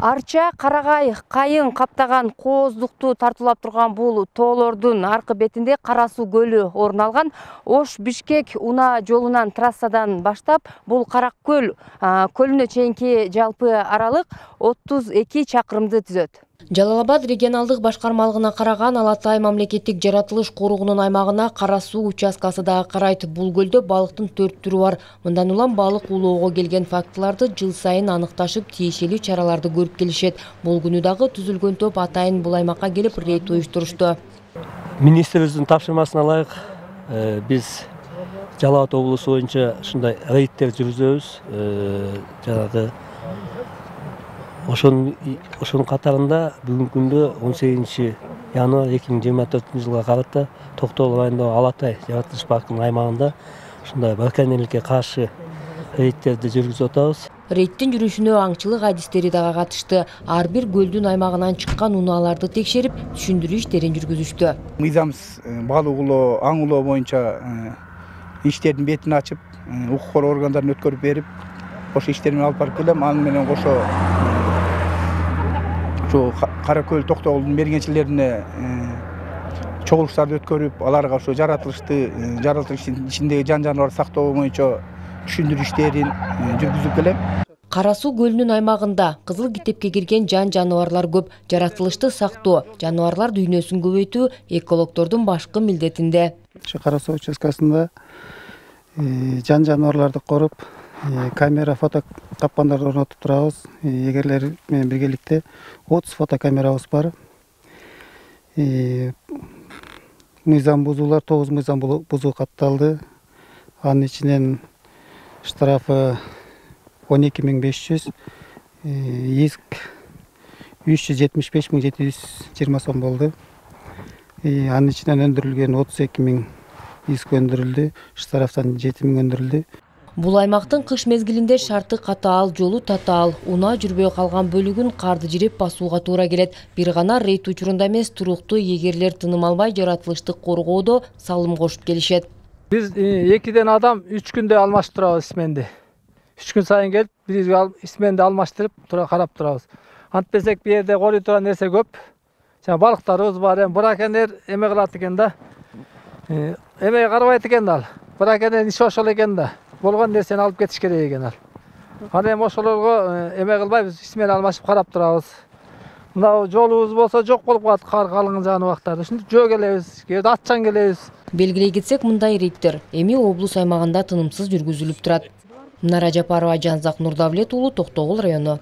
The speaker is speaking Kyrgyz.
Арча, Карагай, Кайын каптаган кооздукту тартуулап турган бул тоолордун аркы бетинде Кара Суу көлү орун алган. Ош-Бишкек Уна жолунан трассадан баштап бул Каракөл көлүнө чейинки жалпы аралык 32 чакырымды түзөт. Жалал-Абад регионалдык башкармалыгына караган Алатай мамлекеттик жаратылыш коруугунун аймагына Кара Суу участкасы дагы карайт. Бул көлдө балыктын 4 түрү бар. Мындан улам балык улоого келген фактыларды жыл сайын аныкташып, тиешелүү чараларды көрүп келишет. Бул күнү дагы түзүлгөн топ атайын бул аймакка келип рейд уюштурушту. Министрибиздин тапшырмасына ылайык биз Жалал-Абад облусу боюнча ушундай рейдтер жүргүзөбүз. Жанагы Ошонун катарында бүгүнкү күндө 18 январь 2024 жылга карата Токтогул районундагы Алатай жаратылыш паркынын аймагында ушундай браконьерликке каршы рейдтерди жүргүзүп атабыз. Рейдтин жүрүшүнө аңчылык адистери дагы катышты. Ар бир көлдүн аймагынан чыккан унааларды текшерип, түшүндүрүү иштерин жүргүзүштү. Мыйзамсыз балык улоо, аң улоо боюнча иштердин бетин ачып, укук коргоо органдарына өткөрүп берип, ошо иштерин алып барып келем. Аны менен кошо Каракөл Токтогулдун мергенчилерине чогулуштарды өткөрүп, аларга ошо жаратылыш ичиндеги жан жаныбарды сактоо боюнча түшүндүрүү иштерин жүргүзүп келем. Кара Суу көлүнүн аймагында кызыл китепке кирген жан жаныбарлар көп. Жаратылышты сактоо, жаныбарлар дүйнөсүн көбөйтүү экологдордун башкы милдетинде. Ошо Кара Суу участкасында жан жаныбарларды коруп, камера фотокапкандарды орнотуп турабыз. Эгерлер менен биргеликте 30 фотокамерабыз бар. Мыйзам бузуулар 9 мыйзам бузуу катталды. Анын ичинен штрафы 12.500, иск 375.720 сом болду. Анын ичинен өндүрүлгөн 32.000 иск өндүрүлдү, штрафтан 7.000 өндүрүлдү. Бул аймактын кыш мезгилинде шарты катаал, жолу татаал, унаа жүрбөй калган бөлүгүн карды жиреп басууга туура келет. Бир гана рейд учурунда эмес, туруктуу эгерлер тыным албай жаратылышты коргоодо салым кошуп келишет. Биз 2ден адам 3 күндө алмаштырабыз исменди. 3 күн сайын келип, бирге алып исменди алмаштырып, карап турабыз. Антпесек бу жерде корой турган нерсе көп. Жана балыктарыбыз бар, браконьер эме кылат экен да. Эме карабайт экен да ал. Браконьер иши ошол экен да. Болгон нерсени алып кетиш керек экен ал. Аны эми ошолорго эме кылбайбыз, исмен алмашып карап турабыз. Мына жолубуз болсо жок болуп калат, кар калынган убактарда. Ушинтип жөө келебиз, кээде атчан келебиз. Белгилей кетсек, мындай рейдтер эми облус аймагында тынымсыз жүргүзүлүп турат. Нара Жапарова, Жанзак Нурдавлет уулу, Токтогул району.